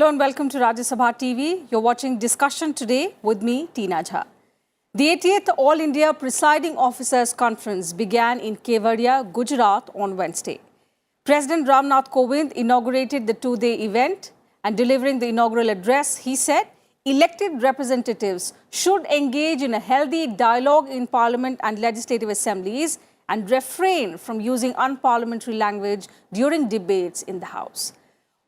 Hello and welcome to Rajya Sabha TV. You're watching Discussion Today with me, Tina Jha. The 80th All India Presiding Officers Conference began in Kevadia, Gujarat on Wednesday. President Ram Nath Kovind inaugurated the two-day event, and delivering the inaugural address, he said, elected representatives should engage in a healthy dialogue in Parliament and legislative assemblies and refrain from using unparliamentary language during debates in the House.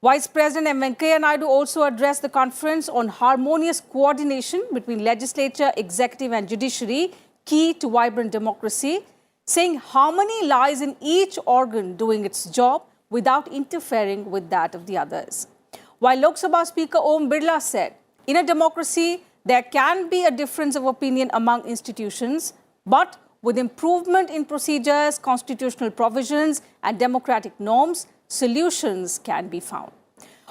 Vice President Venkaiah Naidu also addressed the conference on harmonious coordination between legislature, executive and judiciary, key to vibrant democracy, saying harmony lies in each organ doing its job without interfering with that of the others. While Lok Sabha Speaker Om Birla said, in a democracy, there can be a difference of opinion among institutions, but with improvement in procedures, constitutional provisions and democratic norms, solutions can be found.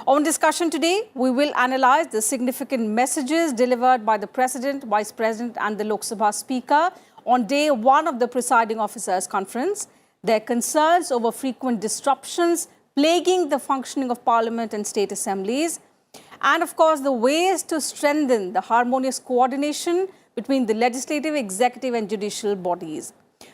On Discussion Today, we will analyse the significant messages delivered by the President, Vice President and the Lok Sabha Speaker on day one of the Presiding Officers Conference, their concerns over frequent disruptions plaguing the functioning of Parliament and state assemblies, and of course the ways to strengthen the harmonious coordination between the legislative, executive and judicial bodies.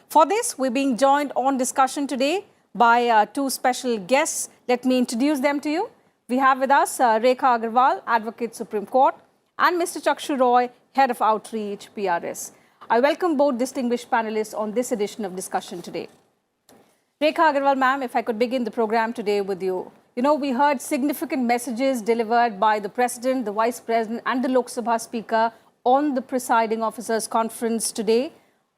For this, we're being joined on Discussion Today by two special guests. Let me introduce them to you. We have with us Rekha Agarwal, Advocate Supreme Court, and Mr. Chakshu Roy, Head of Outreach, PRS. I welcome both distinguished panelists on this edition of Discussion Today. Rekha Agarwal, ma'am, if I could begin the program today with you. You know, we heard significant messages delivered by the President, the Vice President and the Lok Sabha Speaker on the Presiding Officers Conference today.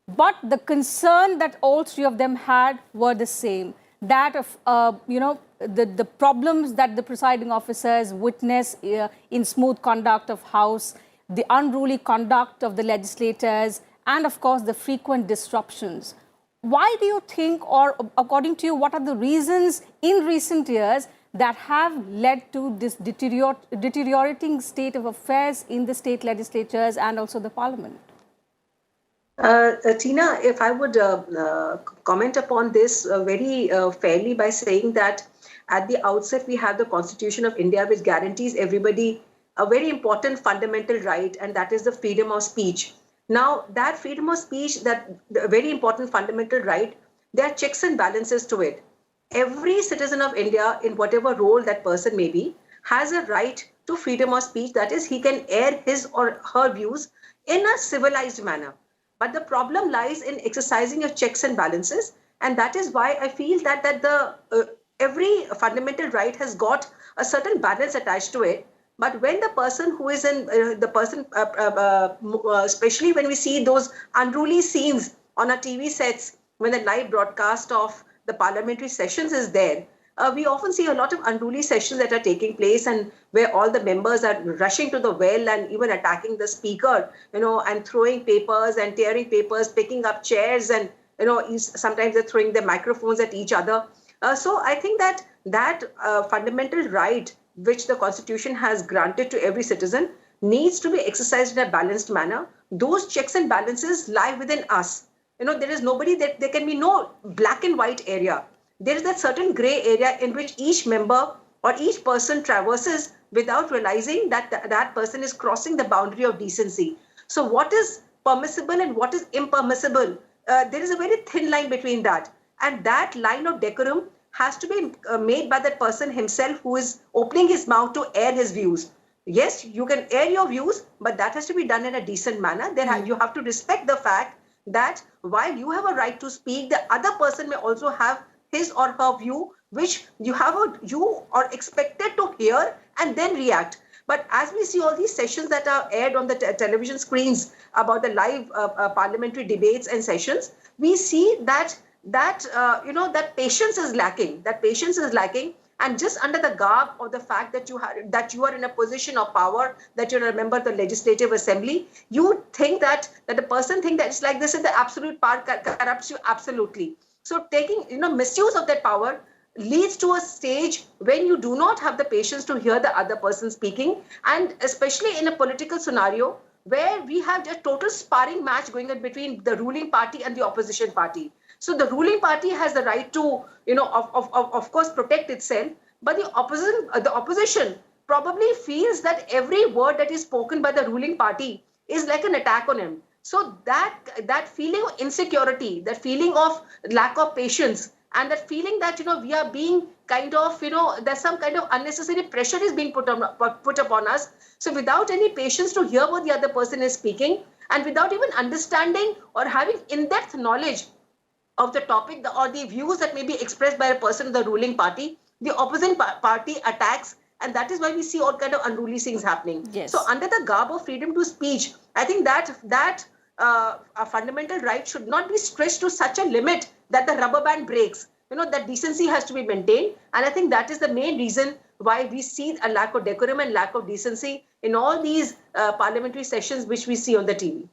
But the concern that all three of them had were the same. That of, the problems that the presiding officers witness in smooth conduct of House, the unruly conduct of the legislators, and of course the frequent disruptions. Why do you think, or according to you, what are the reasons in recent years that have led to this deteriorating state of affairs in the state legislatures and also the Parliament? Tina, if I would comment upon this very fairly by saying that at the outset, we have the Constitution of India, which guarantees everybody a very important fundamental right, and that is the freedom of speech. Now, that freedom of speech, that very important fundamental right, there are checks and balances to it. Every citizen of India, in whatever role that person may be, has a right to freedom of speech. That is, he can air his or her views in a civilized manner. But the problem lies in exercising of checks and balances, and that is why I feel that every fundamental right has got a certain balance attached to it. But when the person who is in especially when we see those unruly scenes on our TV sets, when the live broadcast of the parliamentary sessions is there, we often see a lot of unruly sessions that are taking place, and where all the members are rushing to the well and even attacking the speaker, and throwing papers and tearing papers, picking up chairs, and sometimes they're throwing their microphones at each other. So I think that fundamental right which the Constitution has granted to every citizen needs to be exercised in a balanced manner. Those checks and balances lie within us. There is nobody that there can be no black and white area. There is that certain gray area in which each member or each person traverses without realizing that that person is crossing the boundary of decency. So what is permissible and what is impermissible? There is a very thin line between that. And that line of decorum has to be made by that person himself who is opening his mouth to air his views. Yes, you can air your views, but that has to be done in a decent manner. You have to respect the fact that while you have a right to speak, the other person may also have his or her view, which you are expected to hear and then react. But as we see all these sessions that are aired on the television screens about the live parliamentary debates and sessions, we see that patience is lacking. That patience is lacking, and just under the garb of the fact that you are in a position of power, that you're a member of the Legislative Assembly, you think that the person thinks that it's like this, and the absolute power corrupts you absolutely. So taking misuse of that power leads to a stage when you do not have the patience to hear the other person speaking, and especially in a political scenario where we have a total sparring match going on between the ruling party and the opposition party. So the ruling party has the right to, of course, protect itself, but the opposition probably feels that every word that is spoken by the ruling party is like an attack on him. So that feeling of insecurity, that feeling of lack of patience, and that feeling that we are being kind of there's some kind of unnecessary pressure is being put upon us. So without any patience to hear what the other person is speaking, and without even understanding or having in-depth knowledge of the topic or the views that may be expressed by a person of the ruling party, the opposite party attacks, and that is why we see all kind of unruly things happening. Yes. So under the garb of freedom to speech, I think that a fundamental right should not be stretched to such a limit that the rubber band breaks. That decency has to be maintained, and I think that is the main reason why we see a lack of decorum and lack of decency in all these parliamentary sessions which we see on the TV.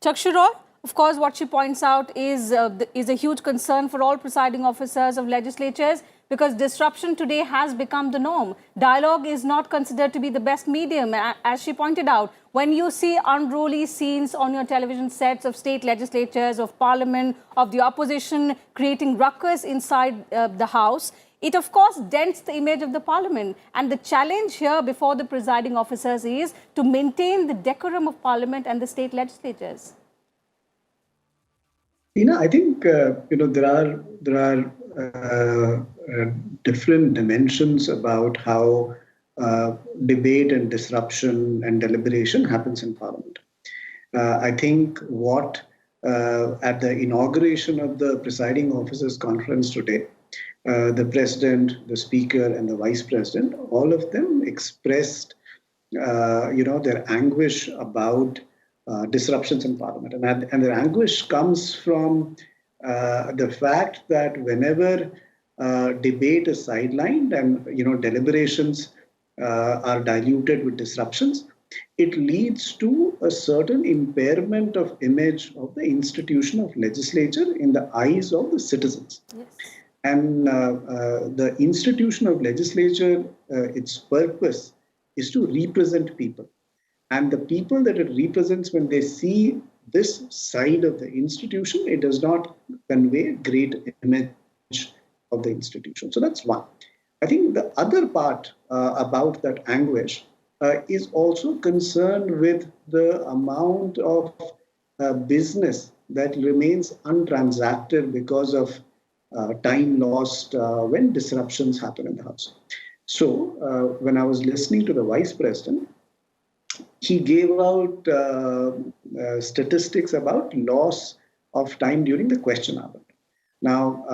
Chakshu Roy, of course, what she points out is a huge concern for all presiding officers of legislatures, because disruption today has become the norm. Dialogue is not considered to be the best medium. As she pointed out, when you see unruly scenes on your television sets of state legislatures, of parliament, of the opposition creating ruckus inside the House, it of course dents the image of the parliament. And the challenge here before the presiding officers is to maintain the decorum of parliament and the state legislatures. I think there are different dimensions about how debate and disruption and deliberation happens in Parliament. I think what at the inauguration of the Presiding Officers Conference today, the President, the Speaker, and the Vice President, all of them expressed their anguish about disruptions in Parliament. And their anguish comes from the fact that whenever debate is sidelined and deliberations are diluted with disruptions, it leads to a certain impairment of image of the institution of legislature in the eyes of the citizens. Yes. And the institution of legislature, its purpose is to represent people. And the people that it represents, when they see this side of the institution, it does not convey a great image of the institution. So that's one. I think the other part about that anguish is also concerned with the amount of business that remains untransacted because of time lost when disruptions happen in the House. So when I was listening to the Vice President, he gave out statistics about loss of time during the question hour. Now,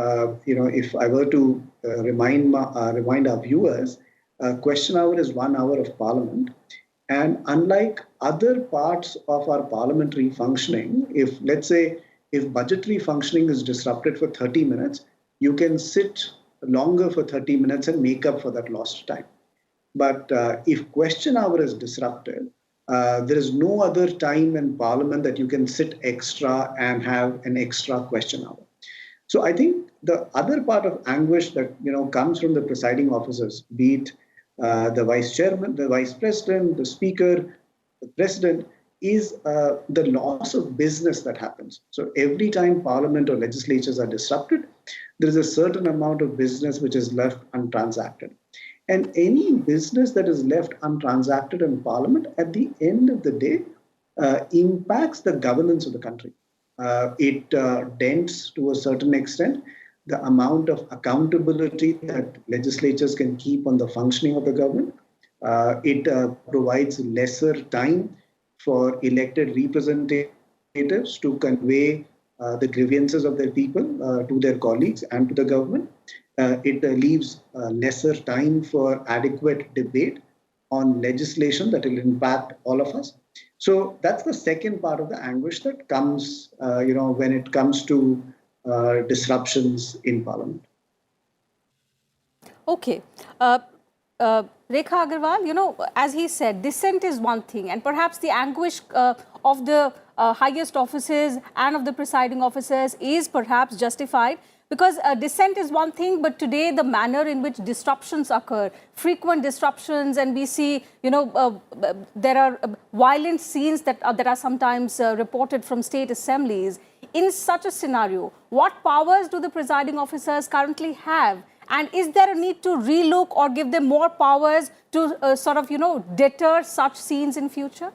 if I were to remind our viewers, question hour is 1 hour of Parliament. And unlike other parts of our parliamentary functioning, if budgetary functioning is disrupted for 30 minutes, you can sit longer for 30 minutes and make up for that lost time. But if question hour is disrupted, there is no other time in Parliament that you can sit extra and have an extra question hour. So I think the other part of anguish that comes from the presiding officers, be it the Vice Chairman, the Vice President, the Speaker, the President, is the loss of business that happens. So every time Parliament or legislatures are disrupted, there is a certain amount of business which is left untransacted. And any business that is left untransacted in Parliament, at the end of the day, impacts the governance of the country. It dents to a certain extent the amount of accountability that legislatures can keep on the functioning of the government. It provides lesser time for elected representatives to convey the grievances of their people to their colleagues and to the government. It leaves lesser time for adequate debate on legislation that will impact all of us. So that's the second part of the anguish that comes, when it comes to disruptions in Parliament. Okay. Rekha Agarwal, as he said, dissent is one thing, and perhaps the anguish of the highest offices and of the presiding officers is perhaps justified, because dissent is one thing, but today the manner in which disruptions occur, frequent disruptions, and we see, there are violent scenes that are sometimes reported from state assemblies. In such a scenario, what powers do the presiding officers currently have? And is there a need to relook or give them more powers to deter such scenes in future?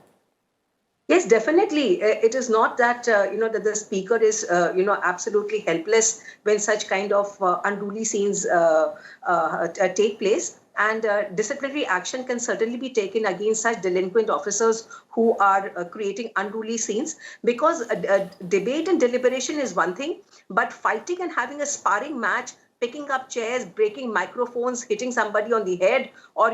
Yes, definitely. It is not that, that the speaker is, absolutely helpless when such kind of unruly scenes take place. And disciplinary action can certainly be taken against such delinquent officers who are creating unruly scenes, because debate and deliberation is one thing, but fighting and having a sparring match, picking up chairs, breaking microphones, hitting somebody on the head, or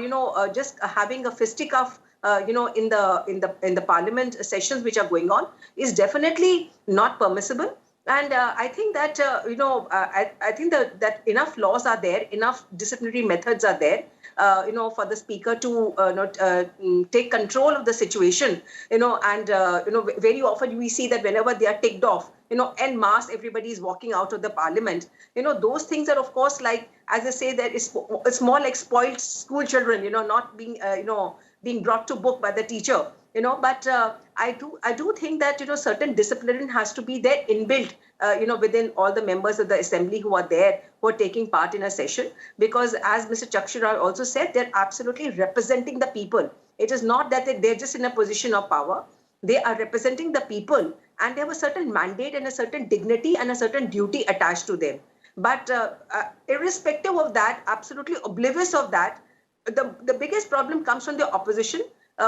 just having a fisticuff in the parliament sessions which are going on, is definitely not permissible. And I think that I think that enough laws are there, enough disciplinary methods are there, for the speaker to take control of the situation. And very often we see that whenever they are ticked off, en masse everybody is walking out of the parliament. Those things are, of course, like, as I say, that it's more like spoiled school children, not being being brought to book by the teacher. But I do think that certain discipline has to be there inbuilt within all the members of the assembly who are there, who are taking part in a session, because as Mr. Chakshurai also said, they're absolutely representing the people. It is not that they're just in a position of power. They are representing the people, and they have a certain mandate and a certain dignity and a certain duty attached to them. But irrespective of that, absolutely oblivious of that, the biggest problem comes from the opposition,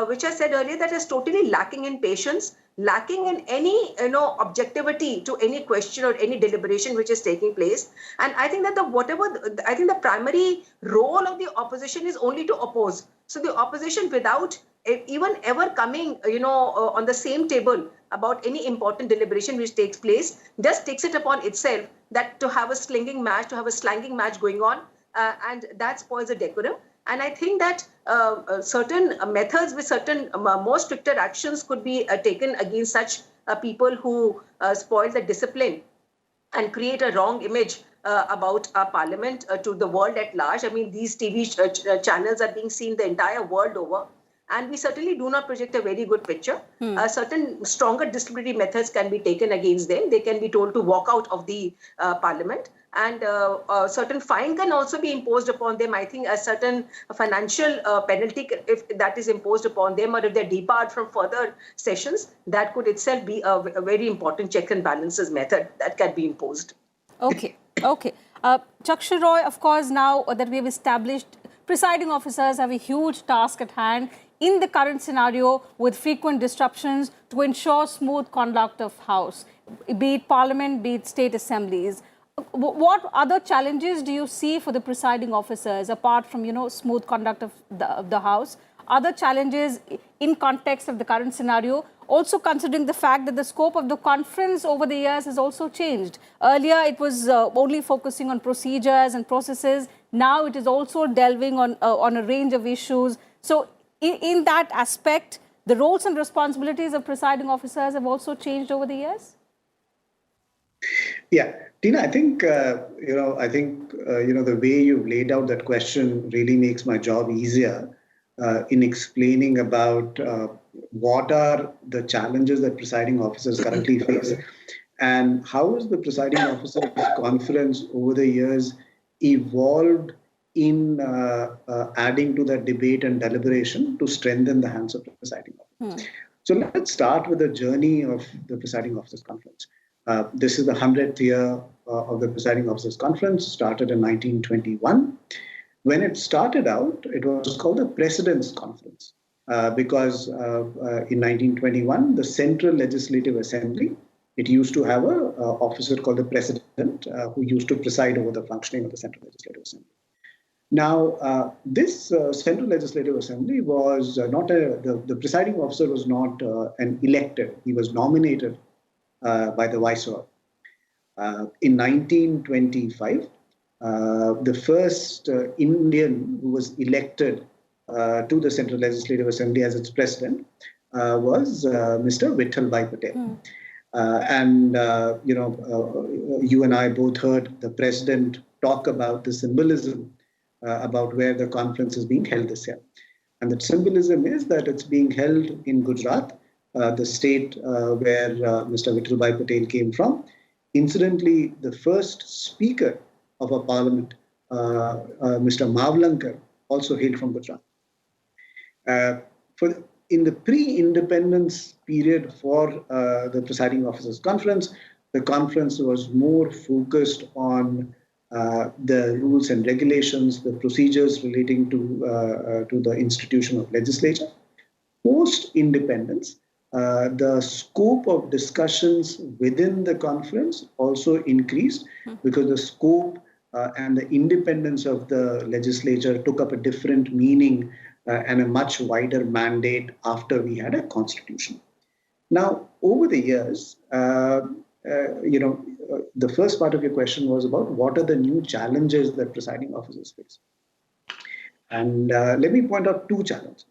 which I said earlier, that is totally lacking in patience, lacking in any objectivity to any question or any deliberation which is taking place. And I think that the primary role of the opposition is only to oppose. So the opposition, without even ever coming on the same table about any important deliberation which takes place, just takes it upon itself that to have a slanging match going on, and that spoils the decorum. And I think that certain methods with certain more stricter actions could be taken against such people who spoil the discipline and create a wrong image about our parliament to the world at large. I mean, these TV channels are being seen the entire world over. And we certainly do not project a very good picture. Certain stronger disciplinary methods can be taken against them. They can be told to walk out of the parliament. And certain fine can also be imposed upon them. I think a certain financial penalty, if that is imposed upon them, or if they depart from further sessions, that could itself be a very important check and balances method that can be imposed. Okay. Chakshurai, of course, now that we have established, presiding officers have a huge task at hand in the current scenario with frequent disruptions to ensure smooth conduct of House, be it Parliament, be it state assemblies. What other challenges do you see for the presiding officers, apart from, smooth conduct of the House? Other challenges in context of the current scenario, also considering the fact that the scope of the conference over the years has also changed. Earlier, it was only focusing on procedures and processes. Now it is also delving on a range of issues. So in that aspect, the roles and responsibilities of presiding officers have also changed over the years? Yeah, Tina, I think, the way you've laid out that question really makes my job easier in explaining about what are the challenges that presiding officers currently face, and how has the presiding officers conference over the years evolved in adding to that debate and deliberation to strengthen the hands of the presiding officer. So let's start with the journey of the Presiding Officers Conference. This is the 100th year of the Presiding Officers Conference, started in 1921. When it started out, it was called the President's Conference because in 1921, the Central Legislative Assembly, it used to have an officer called the President who used to preside over the functioning of the Central Legislative Assembly. Now, this Central Legislative Assembly was the presiding officer was not an elected. He was nominated by the Viceroy. In 1925, the first Indian who was elected to the Central Legislative Assembly as its president was Mr. Vittalbhai Patel. You and I both heard the president talk about the symbolism about where the conference is being held this year. And that symbolism is that it's being held in Gujarat, the state where Mr. Vittalbhai Patel came from. Incidentally, the first speaker of a parliament Mr. Mavlankar, also hailed from Gujarat. In the pre-independence period for the Presiding Officers Conference, the conference was more focused on the rules and regulations, the procedures relating to the institution of legislature. Post-independence, the scope of discussions within the conference also increased because the scope and the independence of the legislature took up a different meaning and a much wider mandate after we had a constitution. Now, over the years, the first part of your question was about what are the new challenges that presiding officers face. And let me point out two challenges.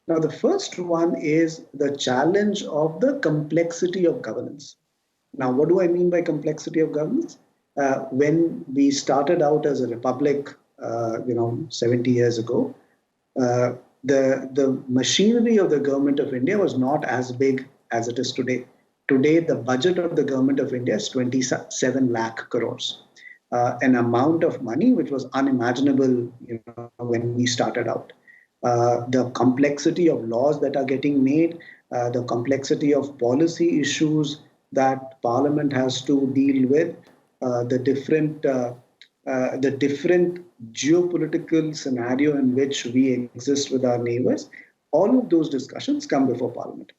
Now, the first one is the challenge of the complexity of governance. Now, what do I mean by complexity of governance? When we started out as a republic, 70 years ago, the machinery of the government of India was not as big as it is today. Today, the budget of the government of India is 27 lakh crores, an amount of money which was unimaginable when we started out. The complexity of laws that are getting made, the complexity of policy issues that Parliament has to deal with, the different geopolitical scenario in which we exist with our neighbors, all of those discussions come before Parliament.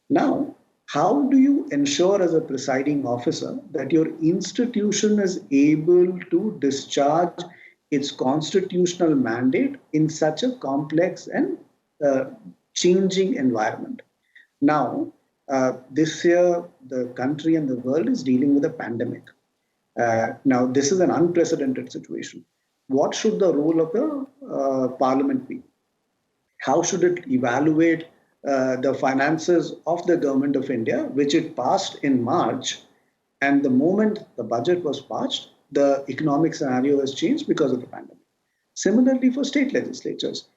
Now, how do you ensure as a presiding officer that your institution is able to discharge its constitutional mandate in such a complex and changing environment? Now, this year, the country and the world is dealing with a pandemic. Now, this is an unprecedented situation. What should the role of the Parliament be? How should it evaluate the finances of the government of India, which it passed in March, and the moment the budget was passed, the economic scenario has changed because of the pandemic. Similarly, for state legislatures,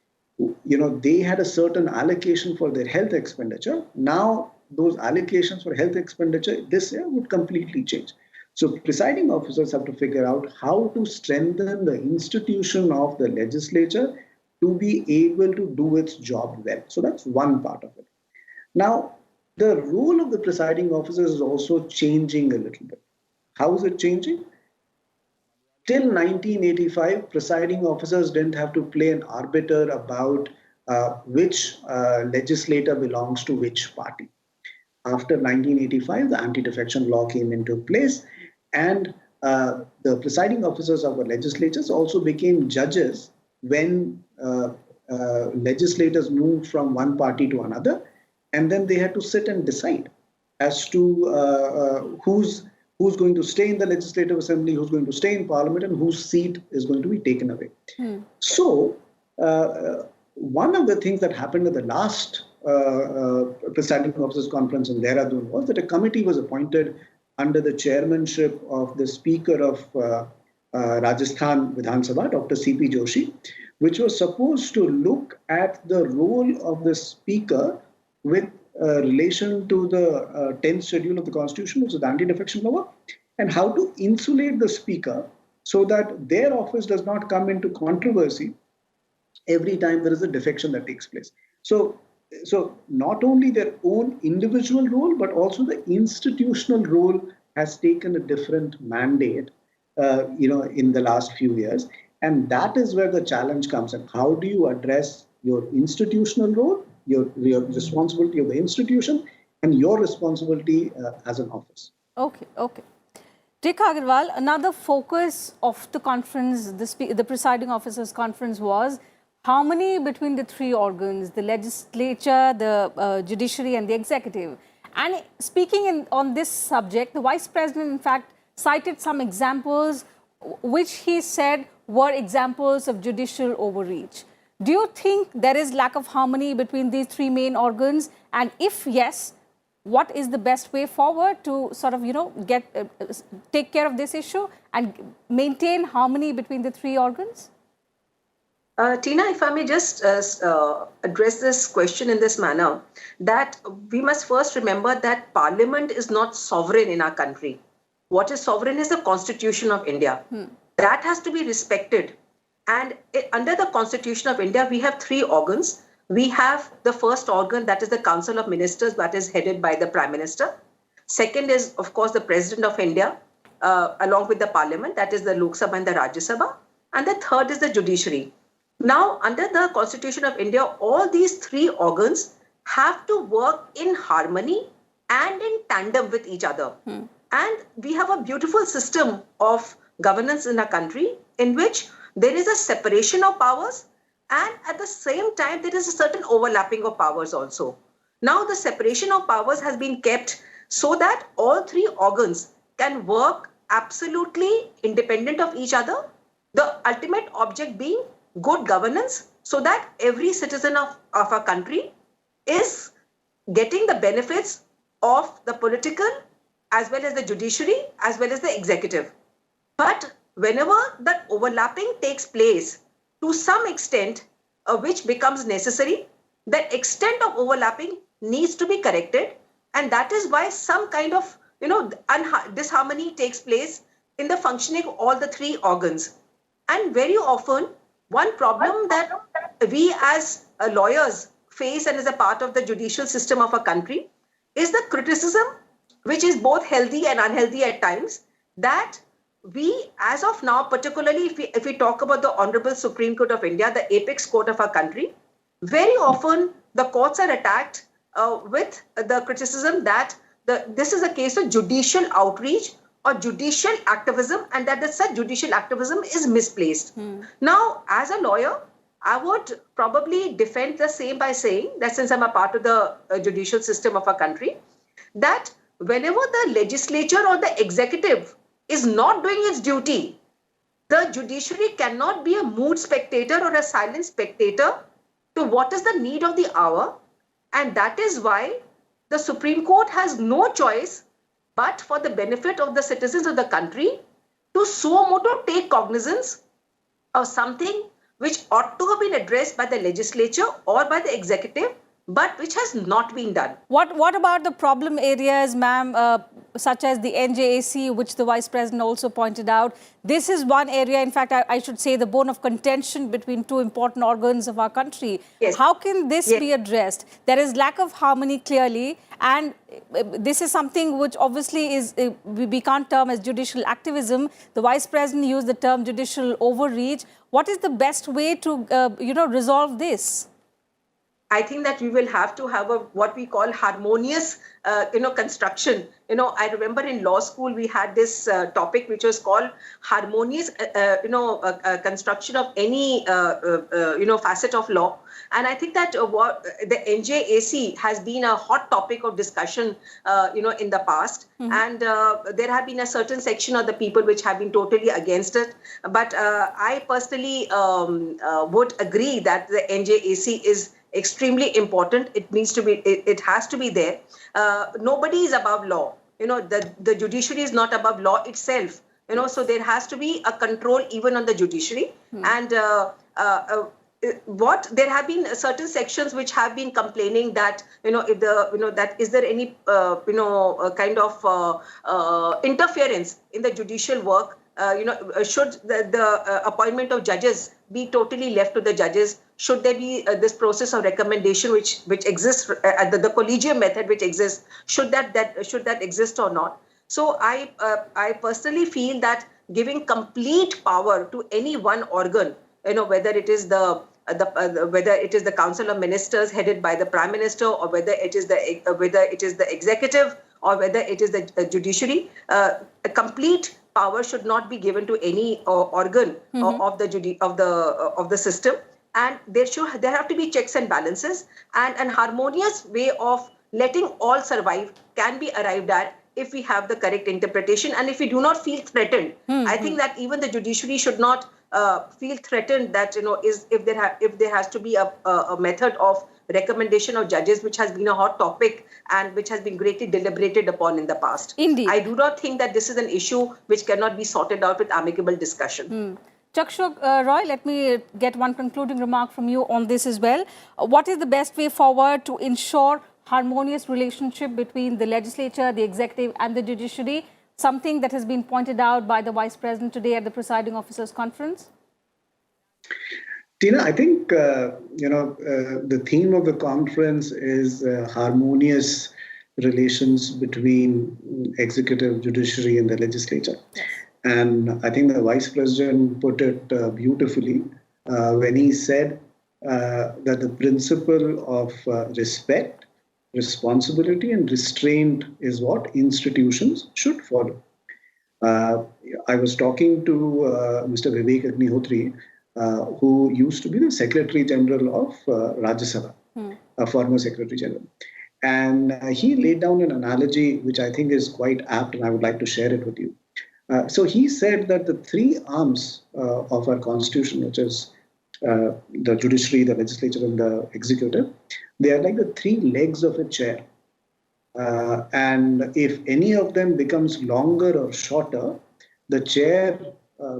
they had a certain allocation for their health expenditure. Now, those allocations for health expenditure this year would completely change. So presiding officers have to figure out how to strengthen the institution of the legislature to be able to do its job well. So that's one part of it. Now, the role of the presiding officers is also changing a little bit. How is it changing? Till 1985, presiding officers didn't have to play an arbiter about which legislator belongs to which party. After 1985, the anti-defection law came into place, and the presiding officers of the legislatures also became judges when legislators moved from one party to another, and then they had to sit and decide as to who's going to stay in the Legislative Assembly, who's going to stay in Parliament, and whose seat is going to be taken away. So, one of the things that happened at the last Presiding Officers Conference in Dehradun was that a committee was appointed under the chairmanship of the Speaker of Rajasthan Vidhan Sabha, Dr. C.P. Joshi, which was supposed to look at the role of the Speaker with relation to the 10th schedule of the Constitution, which is the anti-defection law, and how to insulate the Speaker so that their office does not come into controversy every time there is a defection that takes place. So not only their own individual role, but also the institutional role has taken a different mandate, in the last few years. And that is where the challenge comes in. How do you address your institutional role, your responsibility of the institution, and your responsibility as an office? Okay. Tika Agarwal, another focus of the conference, the Presiding Officers Conference, was harmony between the three organs, the legislature, the judiciary, and the executive. And speaking on this subject, the Vice President, in fact, cited some examples which he said were examples of judicial overreach. Do you think there is lack of harmony between these three main organs? And if yes, what is the best way forward to sort of, take care of this issue and maintain harmony between the three organs? Tina, if I may just address this question in this manner, that we must first remember that Parliament is not sovereign in our country. What is sovereign is the Constitution of India. That has to be respected And under the Constitution of India, we have three organs. We have the first organ, that is the Council of Ministers, that is headed by the Prime Minister. Second is, of course, the President of India, along with the Parliament, that is the Lok Sabha and the Rajya Sabha. And the third is the Judiciary. Now, under the Constitution of India, all these three organs have to work in harmony and in tandem with each other. And we have a beautiful system of governance in our country in which there is a separation of powers, and at the same time, there is a certain overlapping of powers also. Now, the separation of powers has been kept so that all three organs can work absolutely independent of each other. The ultimate object being good governance, so that every citizen of our country is getting the benefits of the political as well as the judiciary as well as the executive. But whenever that overlapping takes place to some extent, which becomes necessary, the extent of overlapping needs to be corrected, and that is why some kind of disharmony takes place in the functioning of all the three organs. And very often, one problem that we as lawyers face and as a part of the judicial system of a country is the criticism, which is both healthy and unhealthy at times, that we, as of now, particularly if we talk about the Honorable Supreme Court of India, the apex court of our country, very often the courts are attacked with the criticism that this is a case of judicial outreach or judicial activism, and that such judicial activism is misplaced. Now, as a lawyer, I would probably defend the same by saying that, since I'm a part of the judicial system of our country, that whenever the legislature or the executive is not doing its duty, the judiciary cannot be a mood spectator or a silent spectator to what is the need of the hour. And that is why the Supreme Court has no choice but, for the benefit of the citizens of the country, to suo motu take cognizance of something which ought to have been addressed by the legislature or by the executive, but which has not been done. What about the problem areas, ma'am, such as the NJAC, which the Vice President also pointed out? This is one area, in fact, I should say, the bone of contention between two important organs of our country. Yes. How can this be addressed? There is lack of harmony, clearly, and this is something which obviously is, we can't term as judicial activism. The Vice President used the term judicial overreach. What is the best way to, resolve this? I think that we will have to have what we call harmonious, construction. I remember in law school we had this topic which was called harmonious, construction of any, facet of law. And I think that the NJAC has been a hot topic of discussion, in the past. And there have been a certain section of the people which have been totally against it. But I personally would agree that the NJAC is extremely important. It needs to be, it has to be there. Nobody is above law. The judiciary is not above law itself. So there has to be a control even on the judiciary. And there have been certain sections which have been complaining that, that is there any, kind of interference in the judicial work? Should the appointment of judges be totally left to the judges? Should there be this process of recommendation which exists, the collegium method which exists? Should that exist or not? So I personally feel that giving complete power to any one organ, whether it is the Council of Ministers headed by the Prime Minister, or whether it is the executive, or whether it is the judiciary, a complete power should not be given to any organ of the system, and there have to be checks and balances, and an harmonious way of letting all survive can be arrived at if we have the correct interpretation and if we do not feel threatened. I think that even the judiciary should not feel threatened that if there has to be a method of recommendation of judges, which has been a hot topic and which has been greatly deliberated upon in the past. Indeed. I do not think that this is an issue which cannot be sorted out with amicable discussion. Chakshuk Roy, let me get one concluding remark from you on this as well. What is the best way forward to ensure harmonious relationship between the legislature, the executive and the judiciary? Something that has been pointed out by the Vice President today at the Presiding Officers Conference? Tina, I think, the theme of the conference is harmonious relations between executive, judiciary, and the legislature. Yes. And I think the Vice President put it beautifully when he said that the principle of respect, responsibility, and restraint is what institutions should follow. I was talking to Mr. Vivek Agnihotri, who used to be the Secretary General of Rajya Sabha, a former Secretary General. And he laid down an analogy which I think is quite apt, and I would like to share it with you. So he said that the three arms of our constitution, which is the judiciary, the legislature, and the executive, they are like the three legs of a chair. And if any of them becomes longer or shorter, the chair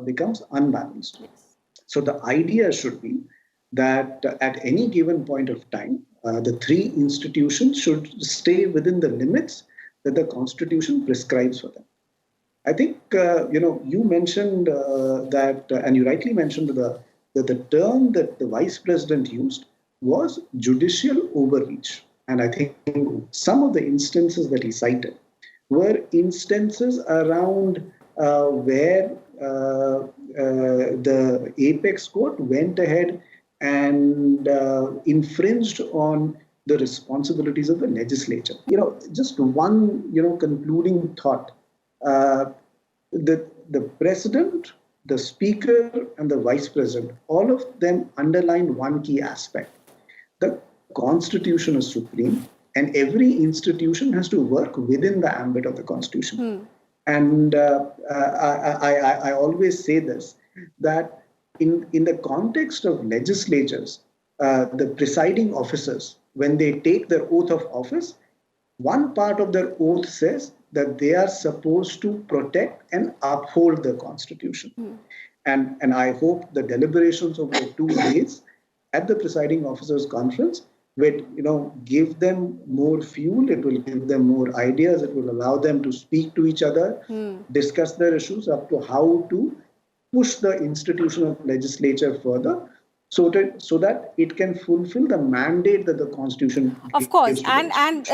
becomes unbalanced. Yes. So the idea should be that at any given point of time, the three institutions should stay within the limits that the Constitution prescribes for them. I think, you mentioned that, and you rightly mentioned that the term that the Vice President used was judicial overreach. And I think some of the instances that he cited were instances around where the apex court went ahead and infringed on the responsibilities of the legislature. Just one, concluding thought. The president, the speaker, and the vice president, all of them underline one key aspect. The Constitution is supreme, and every institution has to work within the ambit of the Constitution. And I always say this, that in the context of legislatures, the presiding officers, when they take their oath of office, one part of their oath says that they are supposed to protect and uphold the Constitution. And I hope the deliberations of the 2 days at the Presiding Officers Conference will, give them more fuel. It will give them more ideas. It will allow them to speak to each other, discuss their issues up to how to push the institution of legislature further, so that it can fulfill the mandate that the Constitution Of course, gives to and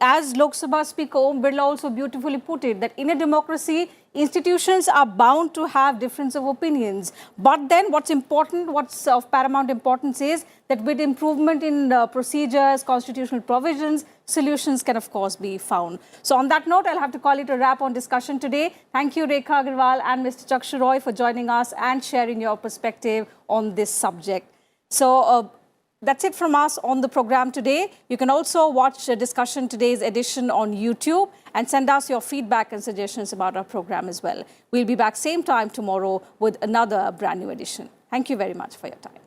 as Lok Sabha Speaker Om Birla also beautifully put it, that in a democracy, institutions are bound to have difference of opinions. But then what's important, what's of paramount importance is that with improvement in procedures, constitutional provisions, solutions can of course be found. So on that note, I'll have to call it a wrap on discussion today. Thank you, Rekha Agarwal and Mr. Chakshu Roy, for joining us and sharing your perspective on this subject. So that's it from us on the program today. You can also watch Discussion Today's edition on YouTube and send us your feedback and suggestions about our program as well. We'll be back same time tomorrow with another brand new edition. Thank you very much for your time.